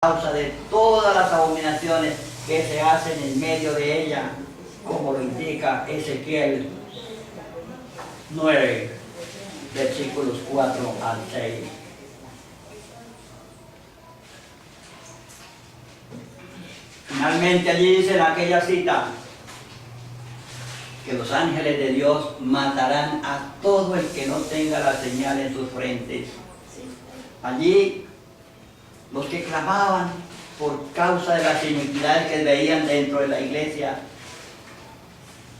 causa de todas las abominaciones que se hacen en medio de ella, como lo indica Ezequiel 9, versículos 4 al 6. Finalmente allí dice en aquella cita que los ángeles de Dios matarán a todo el que no tenga la señal en sus frentes. Allí los que clamaban por causa de las iniquidades que veían dentro de la iglesia,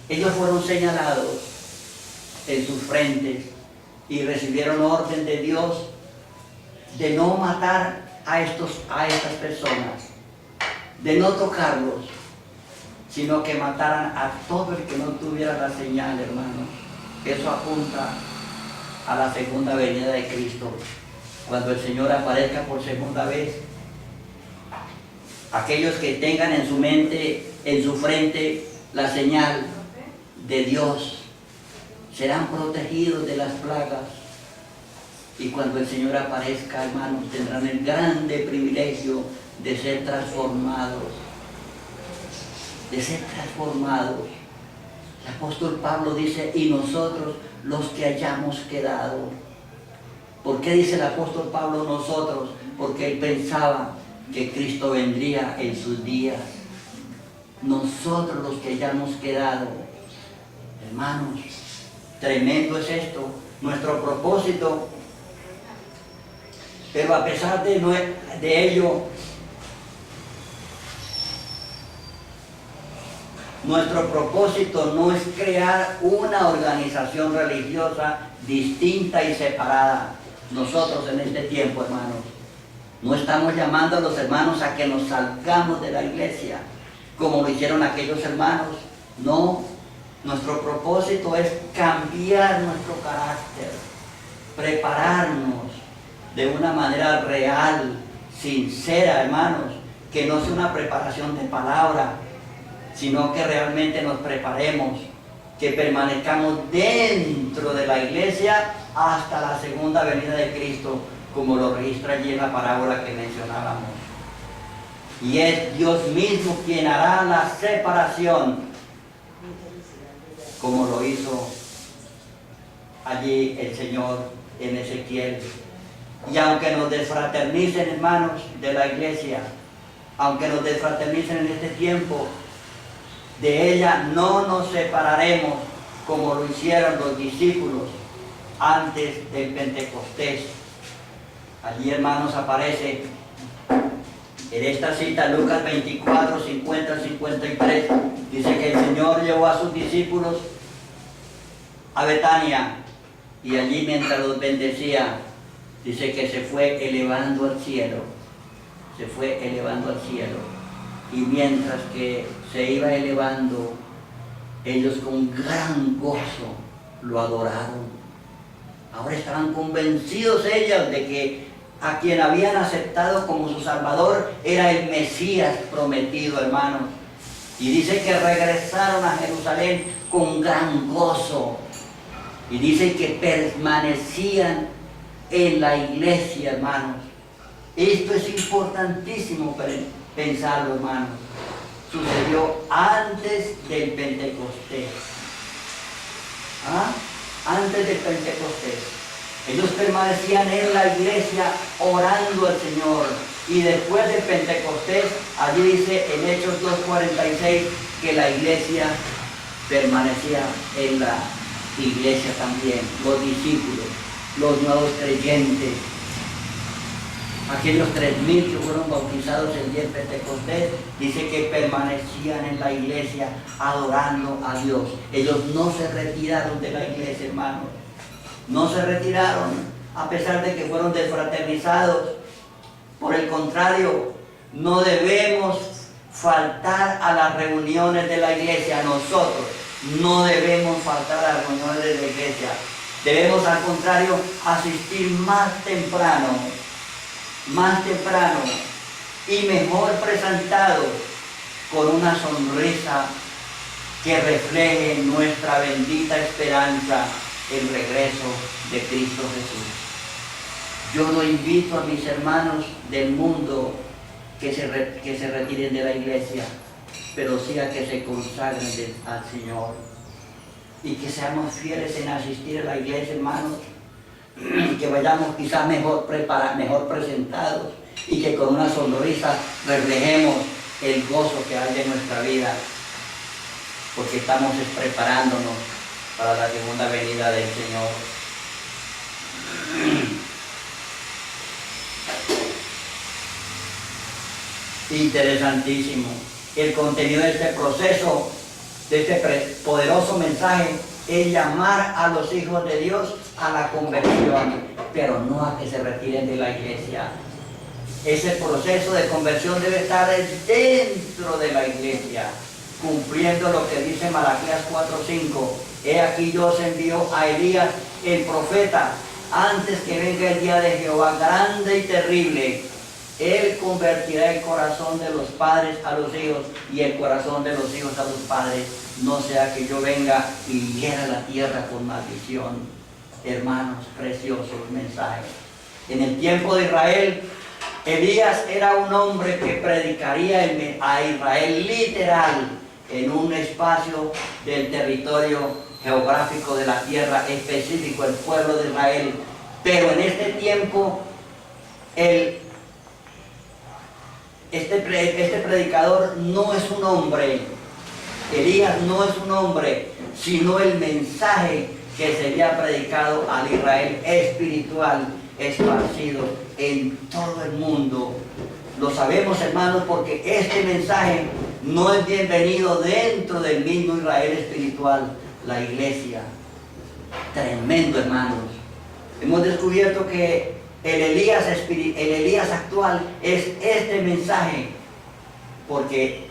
ellos fueron señalados en sus frentes y recibieron orden de Dios de no matar a estas personas, de no tocarlos, sino que mataran a todo el que no tuviera la señal, hermano. Eso apunta a la segunda venida de Cristo, cuando el Señor aparezca por segunda vez. Aquellos que tengan en su mente, en su frente, la señal de Dios, serán protegidos de las plagas. Y cuando el Señor aparezca, hermanos, tendrán el grande privilegio de ser transformados. De ser transformados. El apóstol Pablo dice, y nosotros los que hayamos quedado. ¿Por qué dice el apóstol Pablo nosotros? Porque él pensaba que Cristo vendría en sus días. Nosotros los que hayamos quedado. Hermanos, tremendo es esto, nuestro propósito. Pero a pesar de ello, nuestro propósito no es crear una organización religiosa distinta y separada. Nosotros en este tiempo, hermanos, no estamos llamando a los hermanos a que nos salgamos de la iglesia, como lo hicieron aquellos hermanos. No, nuestro propósito es cambiar nuestro carácter, prepararnos de una manera real, sincera, hermanos, que no sea una preparación de palabra, sino que realmente nos preparemos, que permanezcamos dentro de la iglesia hasta la segunda venida de Cristo, como lo registra allí en la parábola que mencionábamos. Y es Dios mismo quien hará la separación, como lo hizo allí el Señor en Ezequiel. Y aunque nos desfraternicen, hermanos, de la iglesia, aunque nos desfraternicen en este tiempo, de ella no nos separaremos como lo hicieron los discípulos antes del Pentecostés. Allí, hermanos, aparece en esta cita Lucas 24, 50 al 53. Dice que el Señor llevó a sus discípulos a Betania y allí mientras los bendecía, dice que se fue elevando al cielo. Se fue elevando al cielo. Y mientras que se iba elevando, ellos con gran gozo lo adoraron. Ahora estaban convencidos ellos de que a quien habían aceptado como su Salvador era el Mesías prometido, hermanos. Y dice que regresaron a Jerusalén con gran gozo. Y dice que permanecían en la iglesia, hermanos. Esto es importantísimo pensarlo, hermanos. Sucedió antes del Pentecostés. Antes del Pentecostés. Ellos permanecían en la iglesia orando al Señor. Y después del Pentecostés, allí dice en Hechos 2:46 que la iglesia permanecía en la iglesia también. Los discípulos, los nuevos creyentes, aquellos 3,000 que fueron bautizados el día del Pentecostés, dice que permanecían en la iglesia adorando a Dios. Ellos no se retiraron de la iglesia, hermanos. No se retiraron a pesar de que fueron desfraternizados. Por el contrario, no debemos faltar a las reuniones de la iglesia. Nosotros no debemos faltar a las reuniones de la iglesia. Debemos, al contrario, asistir más temprano y mejor presentados, con una sonrisa que refleje nuestra bendita esperanza, el regreso de Cristo Jesús. Yo no invito a mis hermanos del mundo que se retiren de la iglesia, pero sí a que se consagren al Señor. Y que seamos fieles en asistir a la iglesia, hermanos, que vayamos quizás mejor preparados, mejor presentados, y que con una sonrisa reflejemos el gozo que hay en nuestra vida, porque estamos preparándonos para la segunda venida del Señor. Interesantísimo el contenido de este proceso, de este poderoso mensaje, es llamar a los hijos de Dios a la conversión, pero no a que se retiren de la iglesia. Ese proceso de conversión debe estar dentro de la iglesia, cumpliendo lo que dice Malaquías 4:5. He aquí yo os envío a Elías el profeta antes que venga el día de Jehová grande y terrible. Él convertirá el corazón de los padres a los hijos y el corazón de los hijos a los padres, no sea que yo venga y hiera la tierra con maldición. Hermanos, preciosos mensajes. En el tiempo de Israel, Elías era un hombre que predicaría a Israel literal en un espacio del territorio geográfico de la tierra específico, el pueblo de Israel. Pero en este tiempo, este predicador no es un hombre, Elías no es un hombre, sino el mensaje que sería predicado al Israel espiritual esparcido en todo el mundo. Lo sabemos, hermanos, porque este mensaje no es bienvenido dentro del mismo Israel espiritual, la iglesia. Tremendo, hermanos. Hemos descubierto que el Elías actual es este mensaje, porque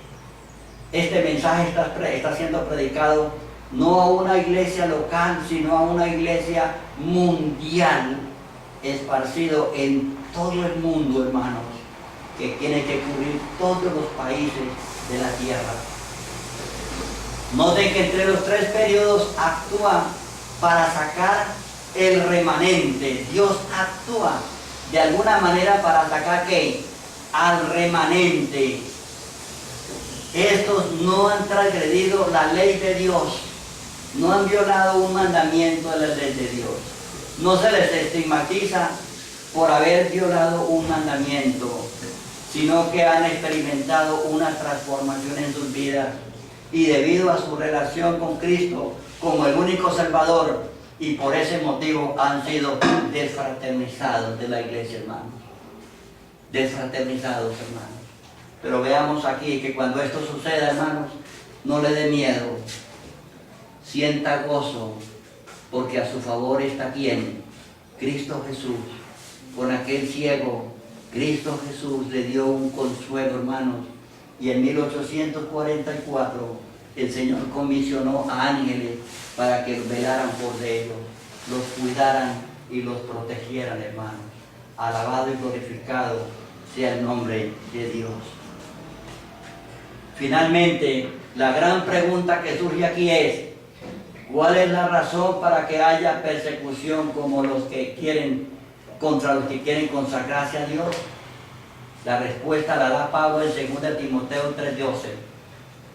este mensaje está siendo predicado no a una iglesia local, sino a una iglesia mundial, esparcido en todo el mundo, hermanos, que tiene que cubrir todos los países de la tierra. Noten que entre los tres periodos actúa para sacar el remanente. Dios actúa de alguna manera para sacar ¿qué? Al remanente. Estos no han transgredido la ley de Dios, no han violado un mandamiento de la ley de Dios. No se les estigmatiza por haber violado un mandamiento, sino que han experimentado una transformación en sus vidas, y debido a su relación con Cristo como el único Salvador, y por ese motivo han sido desfraternizados de la iglesia, hermanos. Desfraternizados, hermanos. Pero veamos aquí que cuando esto suceda, hermanos, no le dé miedo. Sienta gozo, porque a su favor está ¿quién? Cristo Jesús. Con aquel ciego, Cristo Jesús le dio un consuelo, hermanos. Y en 1844 el Señor comisionó a ángeles para que velaran por ellos, los cuidaran y los protegieran, hermanos. Alabado y glorificado sea el nombre de Dios. Finalmente, la gran pregunta que surge aquí es: ¿cuál es la razón para que haya persecución como contra los que quieren consagrarse a Dios? La respuesta la da Pablo en 2 Timoteo 3:12.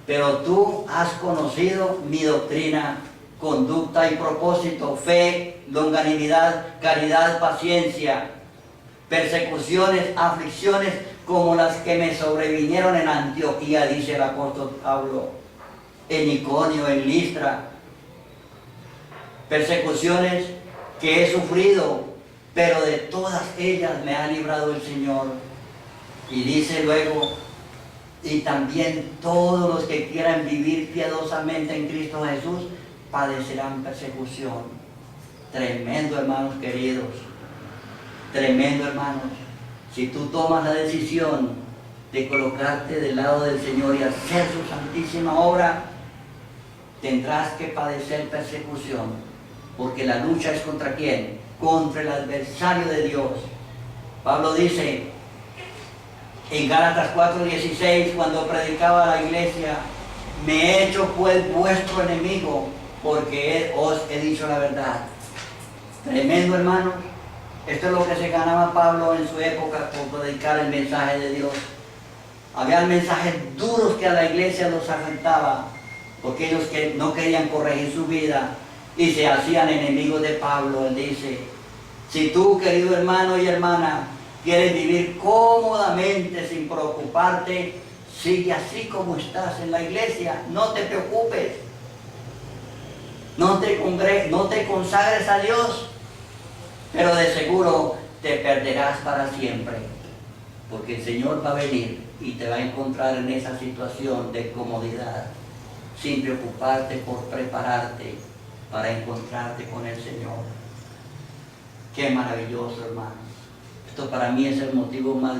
Pero tú has conocido mi doctrina, conducta y propósito, fe, longanimidad, caridad, paciencia, persecuciones, aflicciones como las que me sobrevinieron en Antioquía, dice el apóstol Pablo, en Iconio, en Listra. Persecuciones que he sufrido, pero de todas ellas me ha librado el Señor. Y dice luego: y también todos los que quieran vivir piadosamente en Cristo Jesús padecerán persecución. Tremendo, hermanos queridos. Tremendo, hermanos. Si tú tomas la decisión de colocarte del lado del Señor y hacer su santísima obra, tendrás que padecer persecución, porque la lucha es ¿contra quién? Contra el adversario de Dios. Pablo dice en Gálatas 4:16, cuando predicaba a la iglesia: me he hecho pues vuestro enemigo, porque os he dicho la verdad. Tremendo, hermanos. Esto es lo que se ganaba Pablo en su época por predicar el mensaje de Dios. Había mensajes duros que a la iglesia los afectaba, porque ellos que no querían corregir su vida y se hacían enemigos de Pablo. Él dice, si tú, querido hermano y hermana, quieres vivir cómodamente sin preocuparte, sigue así como estás en la iglesia, no te preocupes, no te consagres a Dios, pero de seguro te perderás para siempre, porque el Señor va a venir y te va a encontrar en esa situación de comodidad, sin preocuparte por prepararte para encontrarte con el Señor. Qué maravilloso, hermanos. Esto para mí es el motivo más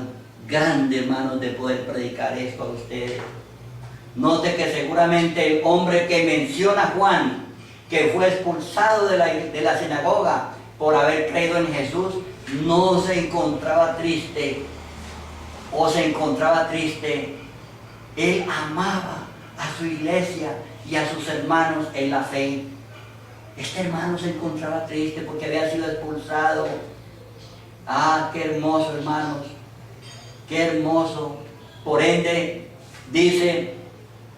grande, hermanos, de poder predicar esto a ustedes. Note que seguramente el hombre que menciona a Juan, que fue expulsado de la sinagoga por haber creído en Jesús, no se encontraba triste, o se encontraba triste. Él amaba a su iglesia y a sus hermanos en la fe. Este hermano se encontraba triste porque había sido expulsado. Ah, qué hermoso, hermanos, qué hermoso. Por ende, dice,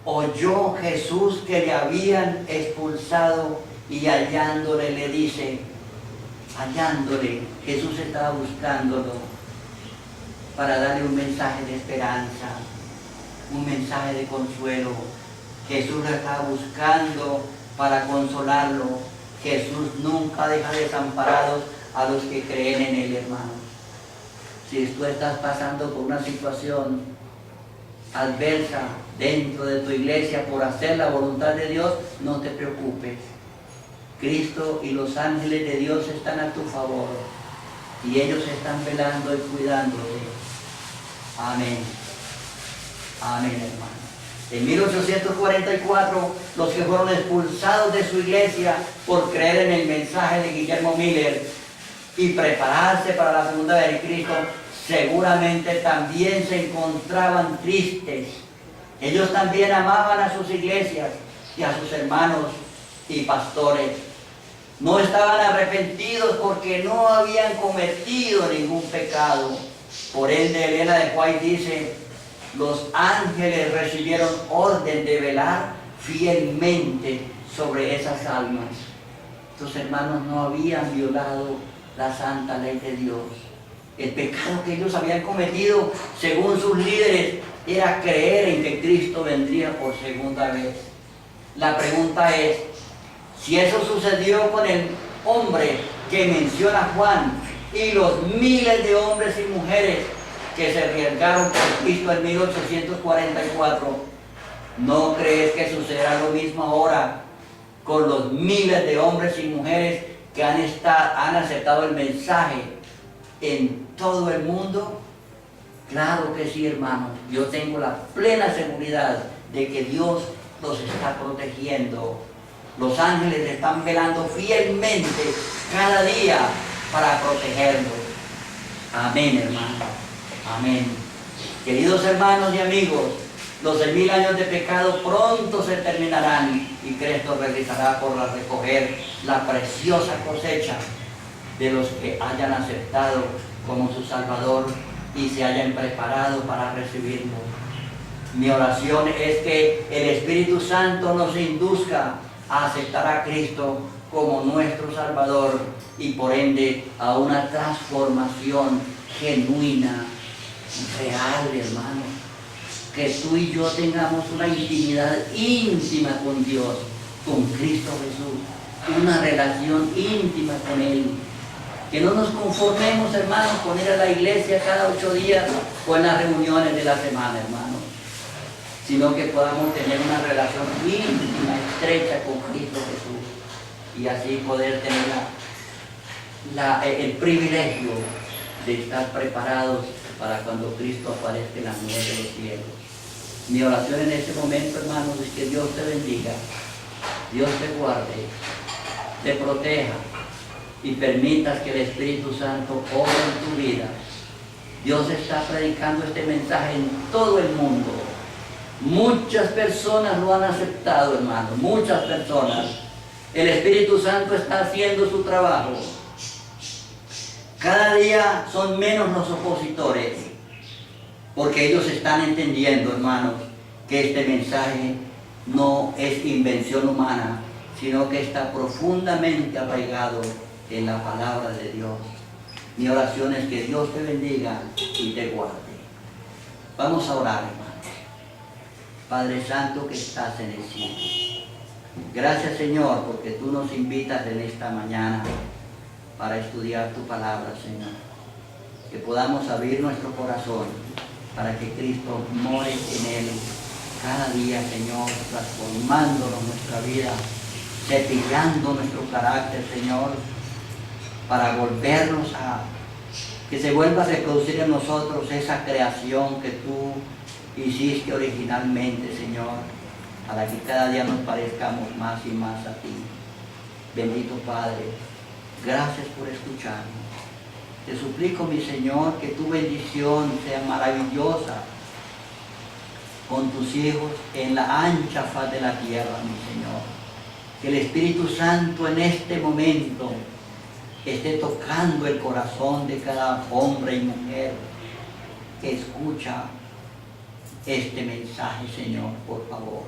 oyó Jesús que le habían expulsado y hallándole le dice, hallándole, Jesús estaba buscándolo para darle un mensaje de esperanza, un mensaje de consuelo. Jesús lo estaba buscando para consolarlo. Jesús nunca deja desamparados a los que creen en Él, hermanos. Si tú estás pasando por una situación adversa dentro de tu iglesia por hacer la voluntad de Dios, no te preocupes. Cristo y los ángeles de Dios están a tu favor y ellos están velando y cuidándote. Amén. Amén, hermano. En 1844, los que fueron expulsados de su iglesia por creer en el mensaje de Guillermo Miller y prepararse para la segunda venida de Cristo, seguramente también se encontraban tristes. Ellos también amaban a sus iglesias y a sus hermanos y pastores. No estaban arrepentidos porque no habían cometido ningún pecado. Por ende, Elena de White dice, los ángeles recibieron orden de velar fielmente sobre esas almas. Estos hermanos no habían violado la santa ley de Dios. El pecado que ellos habían cometido, según sus líderes, era creer en que Cristo vendría por segunda vez. La pregunta es, si eso sucedió con el hombre que menciona Juan y los miles de hombres y mujeres que se arriesgaron por Cristo en 1844, ¿no crees que sucederá lo mismo ahora con los miles de hombres y mujeres que han aceptado el mensaje en todo el mundo? Claro que sí, hermanos. Yo tengo la plena seguridad de que Dios los está protegiendo. Los ángeles están velando fielmente cada día para protegerlos. Amén, hermano. Amén. Queridos hermanos y amigos, los 6.000 años de pecado pronto se terminarán y Cristo regresará por recoger la preciosa cosecha de los que hayan aceptado como su Salvador y se hayan preparado para recibirlo. Mi oración es que el Espíritu Santo nos induzca a aceptar a Cristo como nuestro Salvador y por ende a una transformación genuina, real, hermano. Que tú y yo tengamos una intimidad íntima con Dios, con Cristo Jesús, una relación íntima con Él. Que no nos conformemos, hermanos, con ir a la iglesia cada 8 días o en las reuniones de la semana, hermanos, sino que podamos tener una relación íntima, estrecha con Cristo Jesús y así poder tener el privilegio de estar preparados para cuando Cristo aparezca en las nubes de los cielos. Mi oración en este momento, hermanos, es que Dios te bendiga, Dios te guarde, te proteja y permitas que el Espíritu Santo obre en tu vida. Dios está predicando este mensaje en todo el mundo. Muchas personas lo han aceptado, hermano, muchas personas. El Espíritu Santo está haciendo su trabajo. Cada día son menos los opositores. porque ellos están entendiendo, hermanos, que este mensaje no es invención humana, sino que está profundamente arraigado en la palabra de Dios. Mi oración es que Dios te bendiga y te guarde. Vamos a orar, hermanos. Padre Santo que estás en el cielo, gracias, Señor, porque tú nos invitas en esta mañana para estudiar tu palabra, Señor. Que podamos abrir nuestro corazón para que Cristo more en él cada día, Señor, transformándonos nuestra vida, cepillando nuestro carácter, Señor, para volvernos a que se vuelva a reproducir en nosotros esa creación que tú hiciste originalmente, Señor, para que cada día nos parezcamos más y más a ti. Bendito Padre, gracias por escucharnos. Te suplico, mi Señor, que tu bendición sea maravillosa con tus hijos en la ancha faz de la tierra, mi Señor. Que el Espíritu Santo en este momento esté tocando el corazón de cada hombre y mujer que escucha este mensaje, Señor, por favor.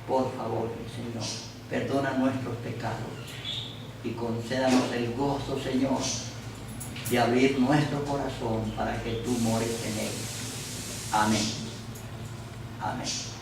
Por favor, mi Señor, perdona nuestros pecados y concédanos el gozo, Señor, de abrir nuestro corazón para que tú mores en él. Amén. Amén.